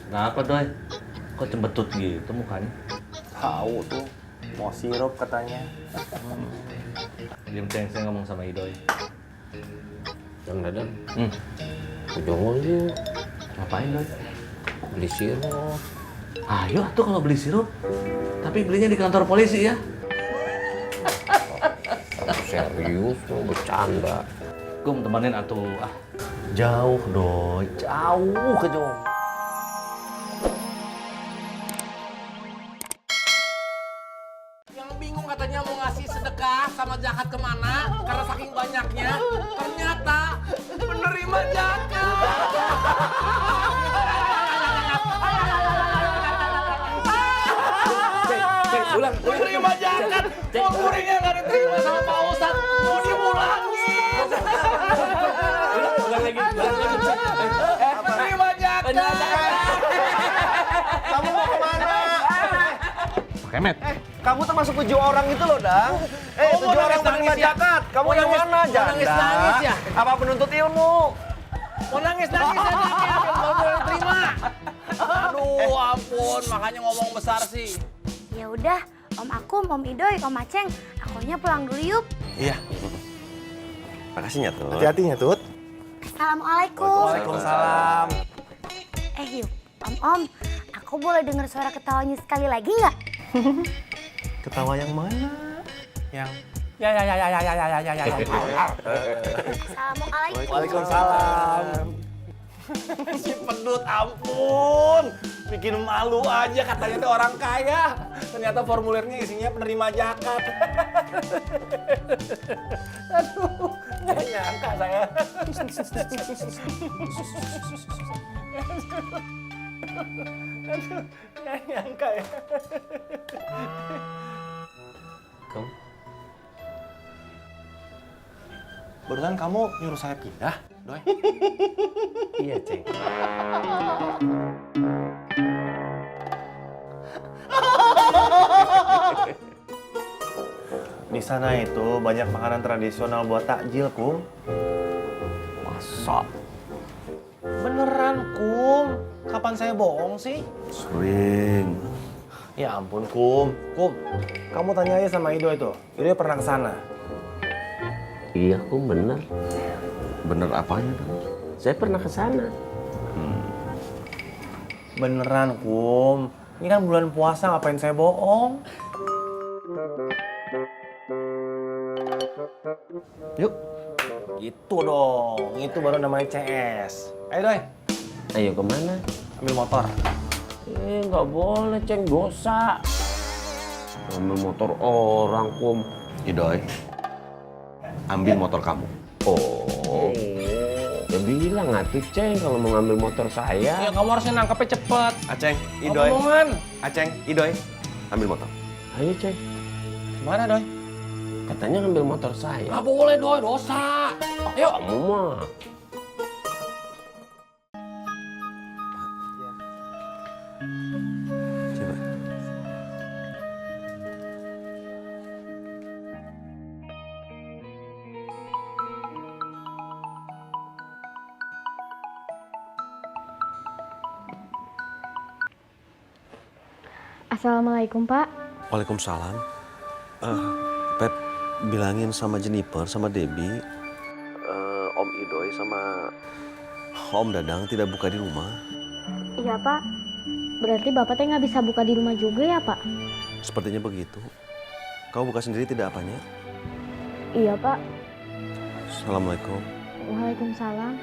Kenapa Doi? Kok cembetut gitu mukanya? Tahu tuh, mau sirup katanya. Diam ceng, saya ngomong sama Idoy. Yang Dadang, Hmm, ujung yuk, ngapain Doi? beli sirup. Ayo tuh kalau beli sirup. Tapi belinya di kantor polisi ya. Serius, mau bercanda. Kum temenin atuh. Ah, jauh Doi, jauh ke jauh. Yang bingung katanya mau ngasih sedekah sama zakat kemana karena saking banyaknya ternyata penerima zakat. Penerima zakat formulinya nggak diterima sama Pak Ustadz mau diulangi. Ulang lagi. Penerima zakat. Kamu mau kemana? Kemet. Kamu termasuk 7 orang itu loh, Dang. Kamu 7 orang nangis-nangis penerima ya? zakat. Kamu Mau yang nangis- mana, mau Janda? nangis-nangis ya? Apa penuntut ilmu? Mau nangis ya mau boleh terima. Aduh ampun makanya ngomong besar sih. Ya udah, Om Akum, Om Idoy, Om Aceng, akunya pulang dulu yuk. Iya. Makasih Nyatut. Hati-hati, Nyatut. Assalamualaikum. Waalaikumsalam. Yuk, Om, aku boleh dengar suara ketawanya sekali lagi nggak? Ketawa yang mana? Yang Ya. Assalamualaikum. Waalaikumsalam. Si pedut ampun. Bikin malu aja katanya tuh orang kaya. Ternyata formulirnya isinya penerima zakat. Aduh, nggak nyangka saya. Aduh, nggak nyangka ya. Kamu? Barusan kamu nyuruh saya pindah, Doi? Iya, Ceng. Di sana itu banyak makanan tradisional buat takjil, Kum. Masa? Beneran, Kum. Kapan saya bohong sih? Sering. Ya ampun, Kum. Kum, kamu tanya aja sama Ido itu. Ido pernah ke sana. Iya, Kum, bener. Bener apanya dong? Saya pernah ke sana. Beneran, Kum. Ini kan bulan puasa, ngapain saya bohong? Yuk. Gitu dong. Itu baru namanya CS. Ayo, Doi. Ayo kemana? Ambil motor. Nggak boleh, Ceng. Dosa. Ambil motor orang, Kum. Idoy. Ambil motor kamu. Oh. Ya bilang atuh, Ceng, kalau mau ngambil motor saya. Ya kamu harusnya nangkepnya cepet. Aceng, Idoy. Omongan. Aceng, Idoy. Ambil motor. Ayo, Ceng. Mana, Doi? Katanya ngambil motor saya. Nggak boleh doi, dosa. Ayo. Kamu mah. Coba. Assalamualaikum, Pak. Waalaikumsalam. Pep, bilangin sama Jennifer, sama Debbie. Om Idoy sama Om Dadang tidak buka di rumah. Iya, Pak. Berarti Bapak teh nggak bisa buka di rumah juga ya, Pak? Sepertinya begitu. Kau buka sendiri tidak apanya? Iya, Pak. Assalamualaikum. Waalaikumsalam.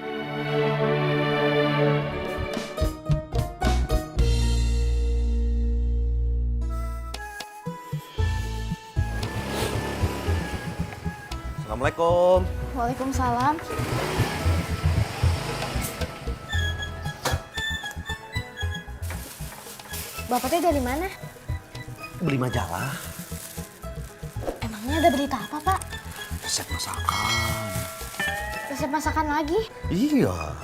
Assalamualaikum. Waalaikumsalam. Bapak teh dari mana? Beli majalah. Emangnya ada berita apa, Pak? Resep masakan. Resep masakan lagi? Iya.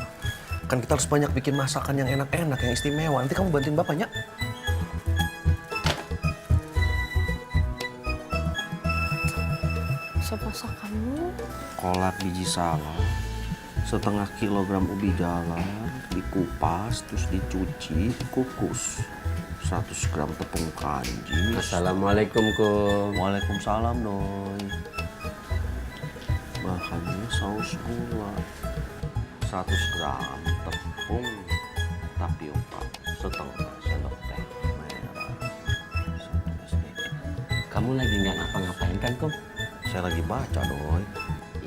Kan kita harus banyak bikin masakan yang enak-enak, yang istimewa. Nanti kamu bantuin bapaknya. Resep masakanmu? Kolak biji salad, setengah kilogram ubi jalar, dikupas, terus dicuci, dikukus. 100 gram tepung kanji. Assalamualaikum, Kum. Waalaikumsalam, Doi. Bahannya saus gula. 100 gram tepung tapioka, setengah sendok teh merah. Kamu lagi nggak ngapa-ngapain kan, Kum? Saya lagi baca, Doi.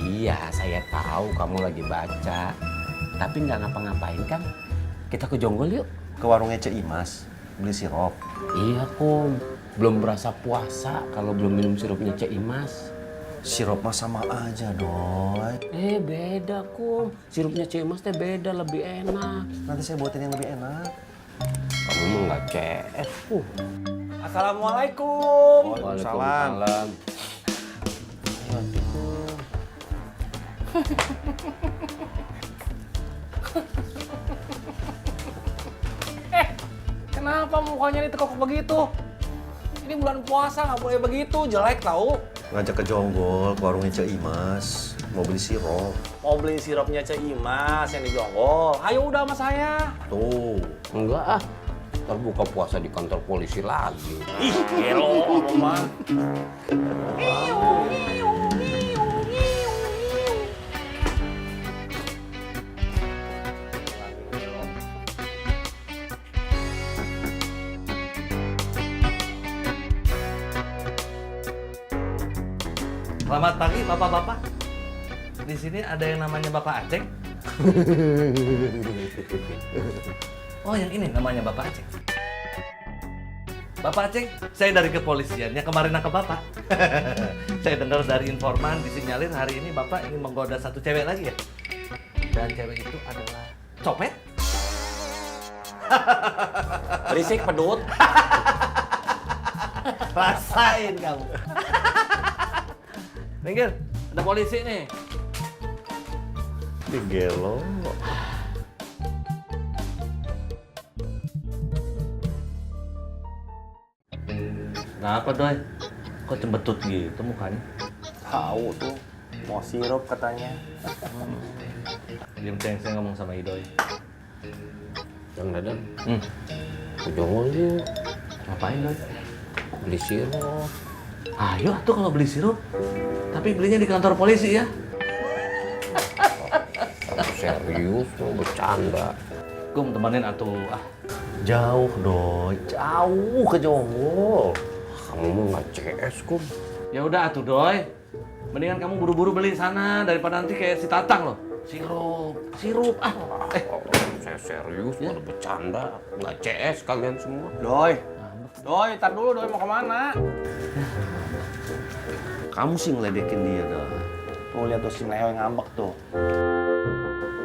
Iya, saya tahu kamu lagi baca. Tapi nggak ngapa-ngapain kan? Kita ke Jonggol yuk. Ke warungnya Cek Imas, beli sirup. Iya, Kum. Belum berasa puasa kalau belum minum sirupnya Cek Imas. Sirup mah sama aja, Doi. Beda, Kum. Sirupnya Cek Imas teh beda, lebih enak. Nanti saya buatin yang lebih enak. Kamu mah nggak CS. Assalamualaikum. Waalaikumsalam. Kenapa mukanya ditekuk begitu? Ini bulan puasa nggak boleh begitu, jelek tahu. Ngajak ke Jonggol, ke warungnya Cek Imas. Mau beli sirup. Mau beli sirupnya Cek Imas yang di Jonggol. Ayo udah sama saya. Tuh. Enggak ah. Ntar buka puasa di kantor polisi lagi. Ih, gelo, Roman. Selamat pagi bapak-bapak. Di sini ada yang namanya Bapak Aceh. Oh, yang ini namanya Bapak Aceh. Bapak Aceh, saya dari kepolisian yang kemarin nangkep Bapak. Saya dengar dari informan disinyalir hari ini Bapak ingin menggoda satu cewek lagi ya. Dan cewek itu adalah copet. Berisik pedut. Rasain kamu. Minggir, ada polisi nih. Digelo. Kenapa, Doi? Kok cembetut gitu mukanya? Tahu tuh, mau sirup katanya. Diam, Ceng, saya ngomong sama Idoy. Yang Dadang. Ke Jonggol yuk. Ngapain, Doi? Beli sirup. Ayo tuh kalau beli sirup. Tapi belinya di kantor polisi ya. Serius, mau bercanda. Kum, temenin atuh. Ah, Jauh, Doi. Jauh ke Jonggol. Kamu mah nggak CS, Kum. ya udah atuh, Doi. Mendingan kamu buru-buru beli sana daripada nanti kayak si Tatang loh. Sirup. Ah, Saya serius, mau bercanda. Nggak CS kalian semua. Doi, tar dulu Doi mau kemana? Kamu sih ngeledekin dia, dah. Tuh lihat tuh si Leo yang ngambek tuh.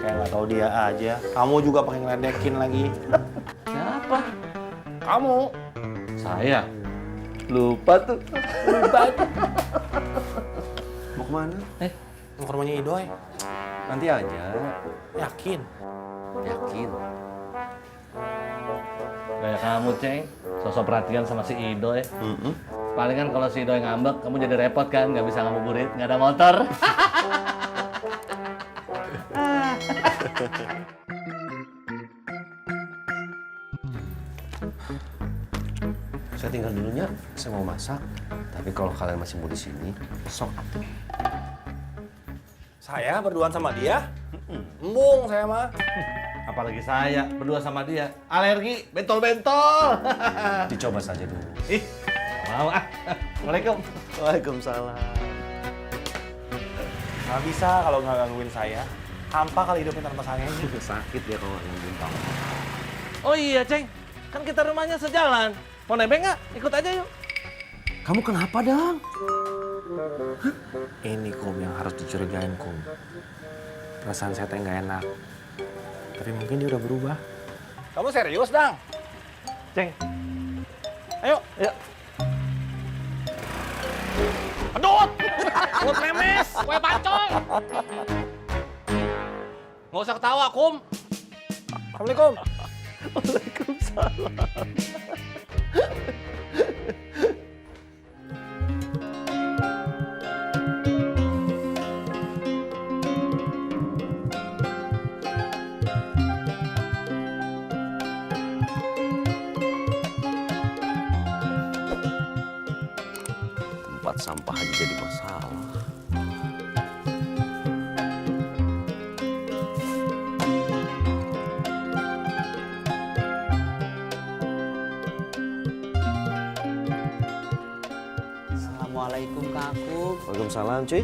Kayak nggak tahu dia aja. Kamu juga pakai ngeledekin lagi. siapa? Kamu. Saya. Lupa tuh. Mau kemana? Mau ke rumahnya Idoy. Nanti aja. Yakin? Yakin. Kayak kamu, Ceng. Sosok perhatian sama si Idoy. Palingan kalau si Idoy ngambek, kamu jadi repot kan? Nggak bisa ngabuburit, nggak ada motor. Saya tinggal dulunya. Saya mau masak. Tapi kalau kalian masih mau di sini, sok. Saya berduaan sama dia? Embung saya mah. Apalagi saya berdua sama dia. Alergi, bentol-bentol. Dicoba saja dulu. Ih, nggak mau ah. Assalamualaikum. Waalaikumsalam. Nggak bisa kalau nggak gangguin saya. Hampa kali hidupnya tanpa saya ini. Sakit dia kalau nungguin kamu. Oh iya, Ceng. Kan kita rumahnya sejalan. Mau nebeng nggak? Ikut aja yuk. Kamu kenapa, Dang? Ini Kum yang harus dicurigain Kum. Perasaan saya teh nggak enak. Tapi mungkin dia udah berubah. Kamu serius, Dang? Ceng. Ayo. Pedut! Pedut memes, kue pacol! Nggak usah ketawa, Kum. Assalamualaikum. tempat sampah aja jadi masalah. Assalamualaikum Kak Akung. Waalaikumsalam, cuy.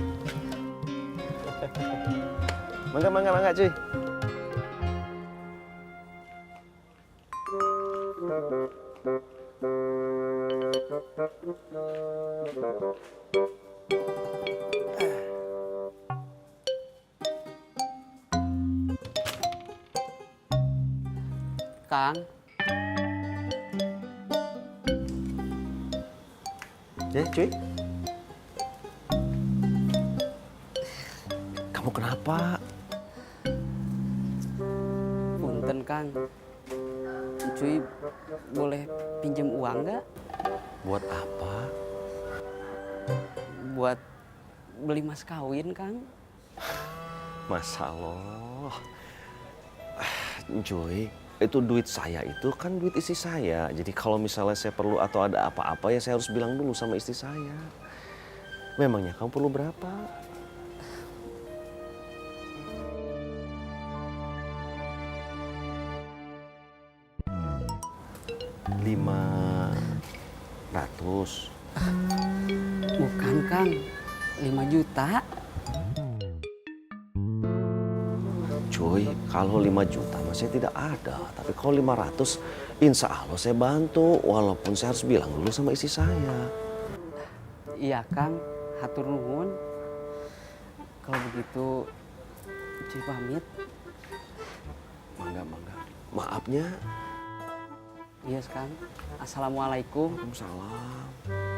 Mangga, cuy. Kang, Ya, cuy. Kamu kenapa? Punten Kang, cuy boleh pinjam uang nggak? Buat apa? Buat beli mas kawin Kang. Masya Allah. Cuy, itu duit saya itu kan duit istri saya. Jadi kalau misalnya saya perlu atau ada apa-apa ya saya harus bilang dulu sama istri saya. Memangnya kamu perlu berapa? $500. Bukan Kang, 5 juta. Cuy, kalau 5 juta masih tidak ada. Tapi kalau 500, insya Allah saya bantu. Walaupun saya harus bilang dulu sama istri saya. Iya Kang, hatur nuhun. Kalau begitu, cuy pamit. Mangga. Maafnya. Iya Kang. Assalamualaikum. Waalaikumsalam.